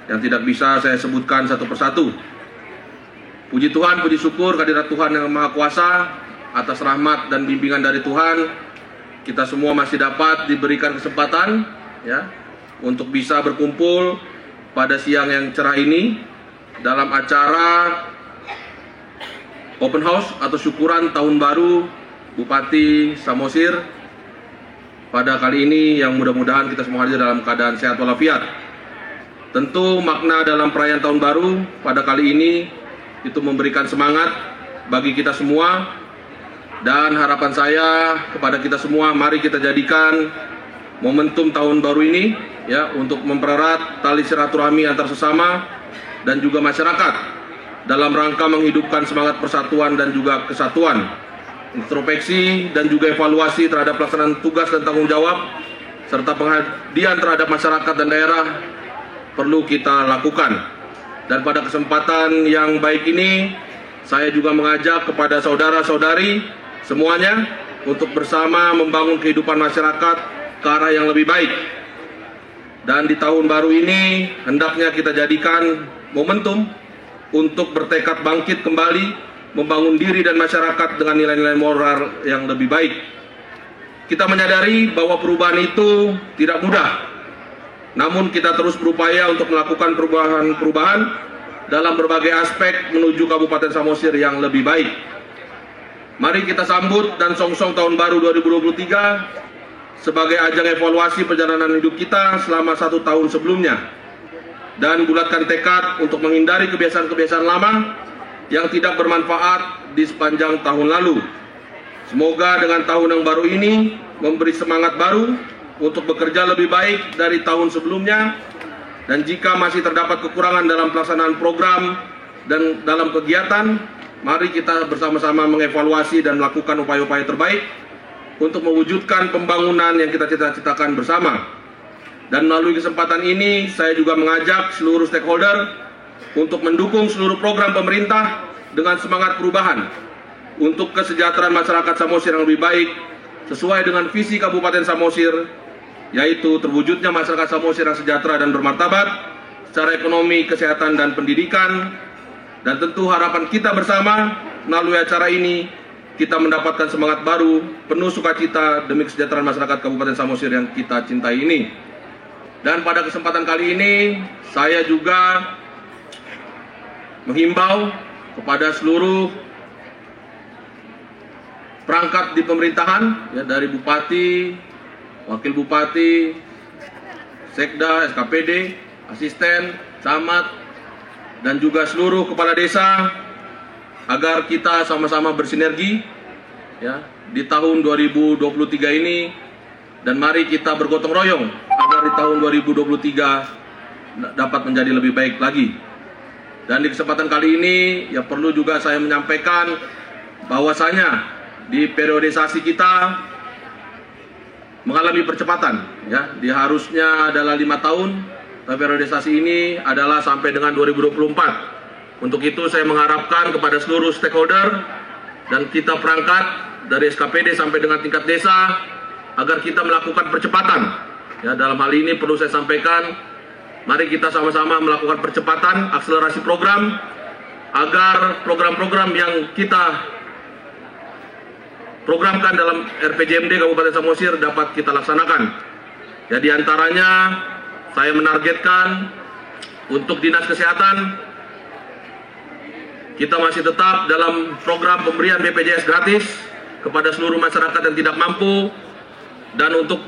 yang tidak bisa saya sebutkan satu persatu. Puji Tuhan, puji syukur kehadirat Tuhan yang Maha Kuasa, atas rahmat dan bimbingan dari Tuhan, kita semua masih dapat diberikan kesempatan ya untuk bisa berkumpul pada siang yang cerah ini dalam acara Open House atau syukuran Tahun Baru Bupati Samosir pada kali ini, yang mudah-mudahan kita semua hadir dalam keadaan sehat walafiat. Tentu makna dalam perayaan Tahun Baru pada kali ini itu memberikan semangat bagi kita semua, dan harapan saya kepada kita semua, mari kita jadikan momentum Tahun Baru ini ya untuk mempererat tali silaturahmi antar sesama dan juga masyarakat dalam rangka menghidupkan semangat persatuan dan juga kesatuan. Introspeksi dan juga evaluasi terhadap pelaksanaan tugas dan tanggung jawab serta pengabdian terhadap masyarakat dan daerah perlu kita lakukan. Dan pada kesempatan yang baik ini, saya juga mengajak kepada saudara-saudari semuanya untuk bersama membangun kehidupan masyarakat ke arah yang lebih baik. Dan di tahun baru ini, hendaknya kita jadikan momentum untuk bertekad bangkit kembali, membangun diri dan masyarakat dengan nilai-nilai moral yang lebih baik. Kita menyadari bahwa perubahan itu tidak mudah, namun kita terus berupaya untuk melakukan perubahan-perubahan dalam berbagai aspek menuju Kabupaten Samosir yang lebih baik. Mari kita sambut dan songsong Tahun Baru 2023 sebagai ajang evaluasi perjalanan hidup kita selama 1 tahun sebelumnya, dan bulatkan tekad untuk menghindari kebiasaan-kebiasaan lama yang tidak bermanfaat di sepanjang tahun lalu. Semoga dengan tahun yang baru ini memberi semangat baru untuk bekerja lebih baik dari tahun sebelumnya, dan jika masih terdapat kekurangan dalam pelaksanaan program dan dalam kegiatan, mari kita bersama-sama mengevaluasi dan melakukan upaya-upaya terbaik untuk mewujudkan pembangunan yang kita cita-citakan bersama. Dan melalui kesempatan ini, saya juga mengajak seluruh stakeholder untuk mendukung seluruh program pemerintah dengan semangat perubahan untuk kesejahteraan masyarakat Samosir yang lebih baik sesuai dengan visi Kabupaten Samosir, yaitu terwujudnya masyarakat Samosir yang sejahtera dan bermartabat secara ekonomi, kesehatan, dan pendidikan. Dan tentu harapan kita bersama melalui acara ini, kita mendapatkan semangat baru, penuh sukacita demi kesejahteraan masyarakat Kabupaten Samosir yang kita cintai ini. Dan pada kesempatan kali ini, saya juga menghimbau kepada seluruh perangkat di pemerintahan, ya, dari Bupati, Wakil Bupati, Sekda, SKPD, Asisten, Camat, dan juga seluruh kepala desa, agar kita sama-sama bersinergi ya di tahun 2023 ini, dan mari kita bergotong royong agar di tahun 2023 dapat menjadi lebih baik lagi. Dan di kesempatan kali ini ya perlu juga saya menyampaikan bahwasanya di periodisasi kita mengalami percepatan ya. Harusnya adalah 5 tahun, tapi periodisasi ini adalah sampai dengan 2024. Untuk itu saya mengharapkan kepada seluruh stakeholder dan kita perangkat dari SKPD sampai dengan tingkat desa agar kita melakukan percepatan. Ya, dalam hal ini perlu saya sampaikan, mari kita sama-sama melakukan percepatan, akselerasi program agar program-program yang kita programkan dalam RPJMD Kabupaten Samosir dapat kita laksanakan. Ya, di antaranya saya menargetkan untuk Dinas Kesehatan, kita masih tetap dalam program pemberian BPJS gratis kepada seluruh masyarakat yang tidak mampu. Dan untuk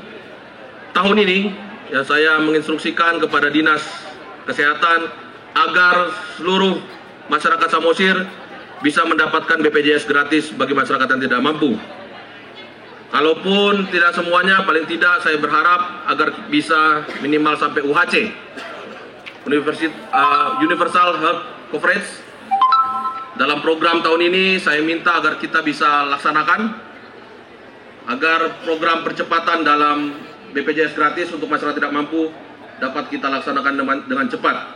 tahun ini ya saya menginstruksikan kepada Dinas Kesehatan agar seluruh masyarakat Samosir bisa mendapatkan BPJS gratis bagi masyarakat yang tidak mampu. Kalaupun tidak semuanya, paling tidak saya berharap agar bisa minimal sampai UHC, Universal Health Coverage. Dalam program tahun ini saya minta agar kita bisa laksanakan, agar program percepatan dalam BPJS gratis untuk masyarakat tidak mampu dapat kita laksanakan dengan cepat.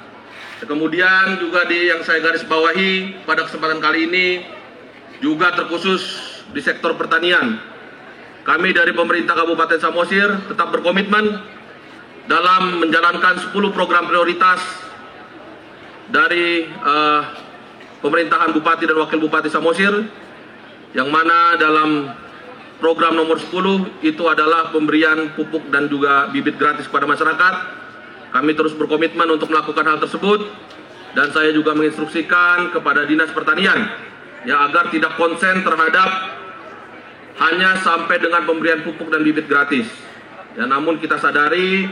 Kemudian juga yang saya garis bawahi pada kesempatan kali ini juga terkhusus di sektor pertanian. Kami dari pemerintah Kabupaten Samosir tetap berkomitmen dalam menjalankan 10 program prioritas dari pemerintahan Bupati dan Wakil Bupati Samosir, yang mana dalam program nomor 10 itu adalah pemberian pupuk dan juga bibit gratis kepada masyarakat. Kami terus berkomitmen untuk melakukan hal tersebut, dan saya juga menginstruksikan kepada Dinas Pertanian ya agar tidak konsen terhadap hanya sampai dengan pemberian pupuk dan bibit gratis. Ya, namun kita sadari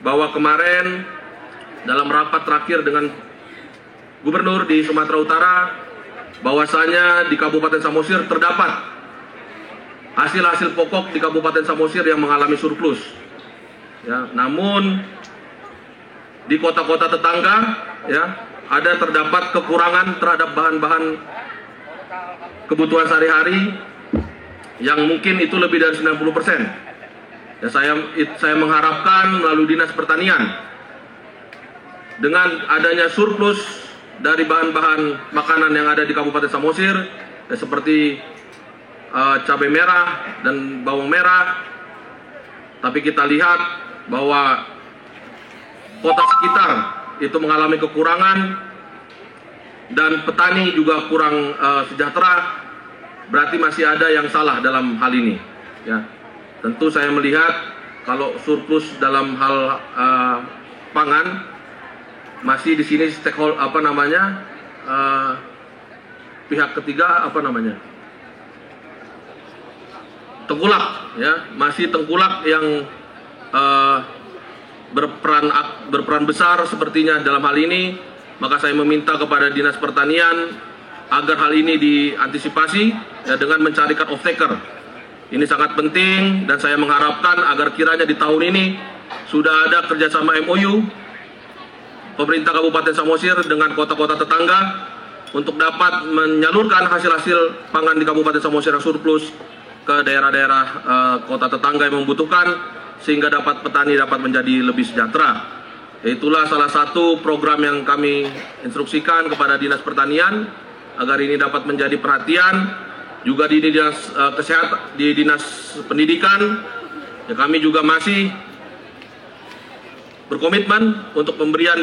bahwa kemarin dalam rapat terakhir dengan Gubernur di Sumatera Utara, bahwasanya di Kabupaten Samosir terdapat hasil-hasil pokok di Kabupaten Samosir yang mengalami surplus. Ya, namun di kota-kota tetangga ya ada terdapat kekurangan terhadap bahan-bahan kebutuhan sehari-hari yang mungkin itu lebih dari 90%. Ya, saya mengharapkan melalui Dinas Pertanian dengan adanya surplus dari bahan-bahan makanan yang ada di Kabupaten Samosir ya, seperti cabai merah dan bawang merah, tapi kita lihat bahwa kota sekitar itu mengalami kekurangan dan petani juga kurang sejahtera, berarti masih ada yang salah dalam hal ini. Ya, tentu saya melihat kalau surplus dalam hal pangan masih di sini stakeholder pihak ketiga tengkulak ya, masih tengkulak yang berperan besar sepertinya dalam hal ini. Maka saya meminta kepada Dinas Pertanian agar hal ini diantisipasi ya, dengan mencarikan off-taker. Ini sangat penting, dan saya mengharapkan agar kiranya di tahun ini sudah ada kerjasama MOU pemerintah Kabupaten Samosir dengan kota-kota tetangga untuk dapat menyalurkan hasil-hasil pangan di Kabupaten Samosir yang surplus ke daerah-daerah kota tetangga yang membutuhkan, sehingga petani dapat menjadi lebih sejahtera. Itulah salah satu program yang kami instruksikan kepada Dinas Pertanian agar ini dapat menjadi perhatian juga di Dinas Kesehatan, di Dinas Pendidikan. Ya, kami juga masih berkomitmen untuk pemberian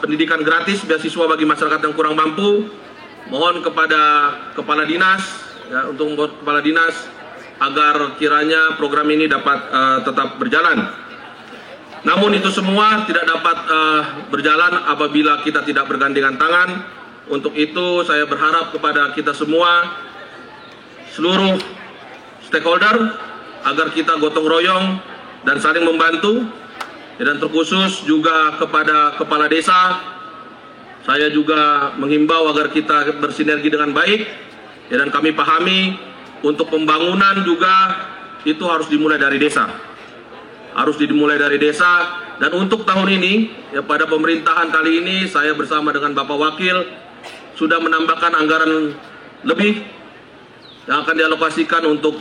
pendidikan gratis beasiswa bagi masyarakat yang kurang mampu. Mohon kepada kepala dinas ya, untuk membuat kepala dinas agar kiranya program ini dapat tetap berjalan. Namun itu semua tidak dapat berjalan apabila kita tidak bergandengan tangan. Untuk itu saya berharap kepada kita semua, seluruh stakeholder, agar kita gotong royong dan saling membantu. Dan terkhusus juga kepada kepala desa, saya juga menghimbau agar kita bersinergi dengan baik. Ya, dan kami pahami untuk pembangunan juga itu harus dimulai dari desa. Dan untuk tahun ini, ya, pada pemerintahan kali ini saya bersama dengan Bapak Wakil sudah menambahkan anggaran lebih yang akan dialokasikan untuk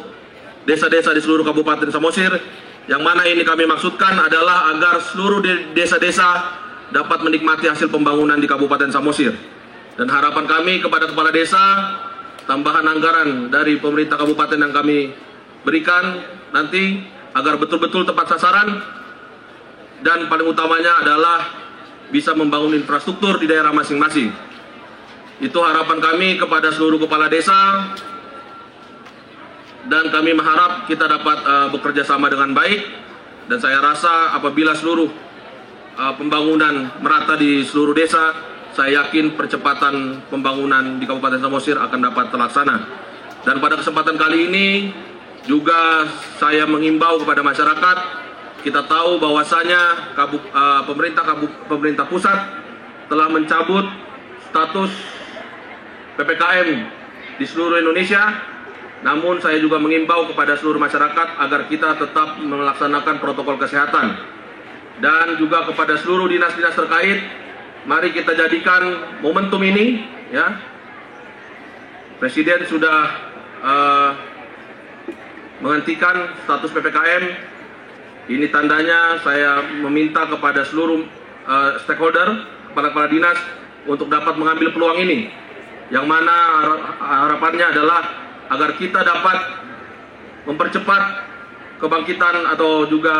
desa-desa di seluruh Kabupaten Samosir, yang mana ini kami maksudkan adalah agar seluruh desa-desa dapat menikmati hasil pembangunan di Kabupaten Samosir. Dan harapan kami kepada kepala desa, tambahan anggaran dari pemerintah kabupaten yang kami berikan nanti agar betul-betul tepat sasaran, dan paling utamanya adalah bisa membangun infrastruktur di daerah masing-masing. Itu harapan kami kepada seluruh kepala desa, dan kami mengharap kita dapat bekerja sama dengan baik. Dan saya rasa apabila seluruh pembangunan merata di seluruh desa, saya yakin percepatan pembangunan di Kabupaten Samosir akan dapat terlaksana. Dan pada kesempatan kali ini juga saya menghimbau kepada masyarakat. Kita tahu bahwasanya pemerintah pusat telah mencabut status PPKM di seluruh Indonesia. Namun saya juga mengimbau kepada seluruh masyarakat agar kita tetap melaksanakan protokol kesehatan. Dan juga kepada seluruh dinas-dinas terkait, mari kita jadikan momentum ini ya. Presiden sudah menghentikan status PPKM. Ini tandanya saya meminta kepada seluruh stakeholder, kepala-kepala dinas untuk dapat mengambil peluang ini, yang mana harapannya adalah agar kita dapat mempercepat kebangkitan atau juga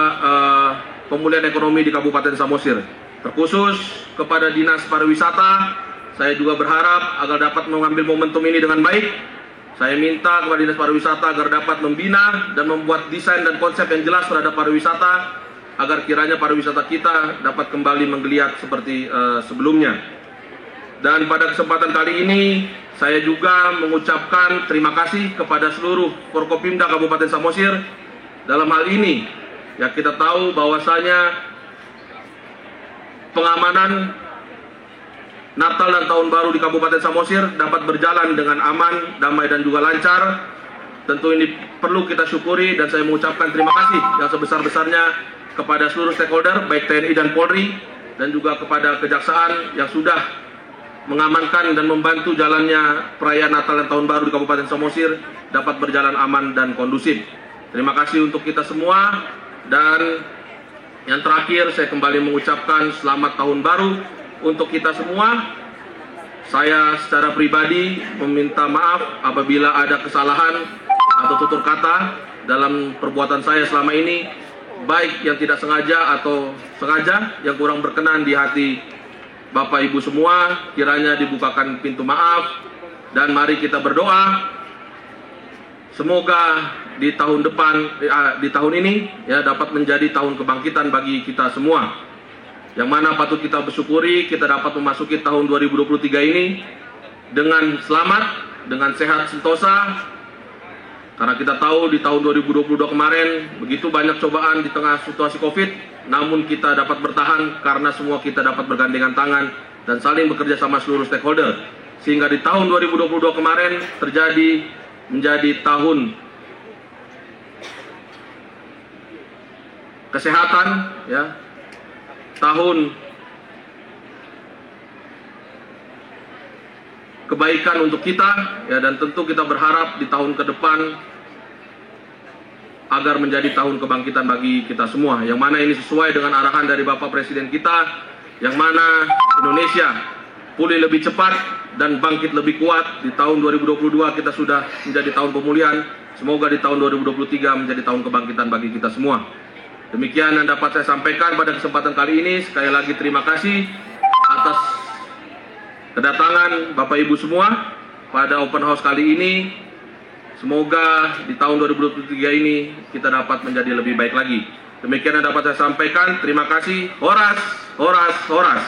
pemulihan ekonomi di Kabupaten Samosir. Terkhusus kepada Dinas Pariwisata, saya juga berharap agar dapat mengambil momentum ini dengan baik. Saya minta kepada Dinas Pariwisata agar dapat membina dan membuat desain dan konsep yang jelas terhadap pariwisata, agar kiranya pariwisata kita dapat kembali menggeliat seperti sebelumnya. Dan pada kesempatan kali ini, saya juga mengucapkan terima kasih kepada seluruh Forkopimda Kabupaten Samosir. Dalam hal ini, ya kita tahu bahwasanya pengamanan Natal dan Tahun Baru di Kabupaten Samosir dapat berjalan dengan aman, damai, dan juga lancar. Tentu ini perlu kita syukuri, dan saya mengucapkan terima kasih yang sebesar-besarnya kepada seluruh stakeholder, baik TNI dan Polri, dan juga kepada Kejaksaan yang sudah mengamankan dan membantu jalannya perayaan Natal dan Tahun Baru di Kabupaten Samosir dapat berjalan aman dan kondusif. Terima kasih untuk kita semua, dan yang terakhir saya kembali mengucapkan selamat Tahun Baru untuk kita semua. Saya secara pribadi meminta maaf apabila ada kesalahan atau tutur kata dalam perbuatan saya selama ini, baik yang tidak sengaja atau sengaja, yang kurang berkenan di hati Bapak Ibu semua. Kiranya dibukakan pintu maaf, dan mari kita berdoa semoga di tahun depan, di tahun ini ya dapat menjadi tahun kebangkitan bagi kita semua, yang mana patut kita bersyukuri kita dapat memasuki tahun 2023 ini dengan selamat, dengan sehat sentosa. Karena kita tahu di tahun 2022 kemarin begitu banyak cobaan di tengah situasi COVID, namun kita dapat bertahan karena semua kita dapat bergandengan tangan dan saling bekerja sama seluruh stakeholder. Sehingga di tahun 2022 kemarin menjadi tahun kesehatan, ya, tahun kebaikan untuk kita, ya, dan tentu kita berharap di tahun ke depan agar menjadi tahun kebangkitan bagi kita semua, yang mana ini sesuai dengan arahan dari Bapak Presiden kita, yang mana Indonesia pulih lebih cepat dan bangkit lebih kuat. Di tahun 2022 kita sudah menjadi tahun pemulihan, semoga di tahun 2023 menjadi tahun kebangkitan bagi kita semua. Demikian yang dapat saya sampaikan pada kesempatan kali ini. Sekali lagi terima kasih atas kedatangan Bapak Ibu semua pada open house kali ini. Semoga di tahun 2023 ini kita dapat menjadi lebih baik lagi. Demikian yang dapat saya sampaikan. Terima kasih. Horas, horas, horas.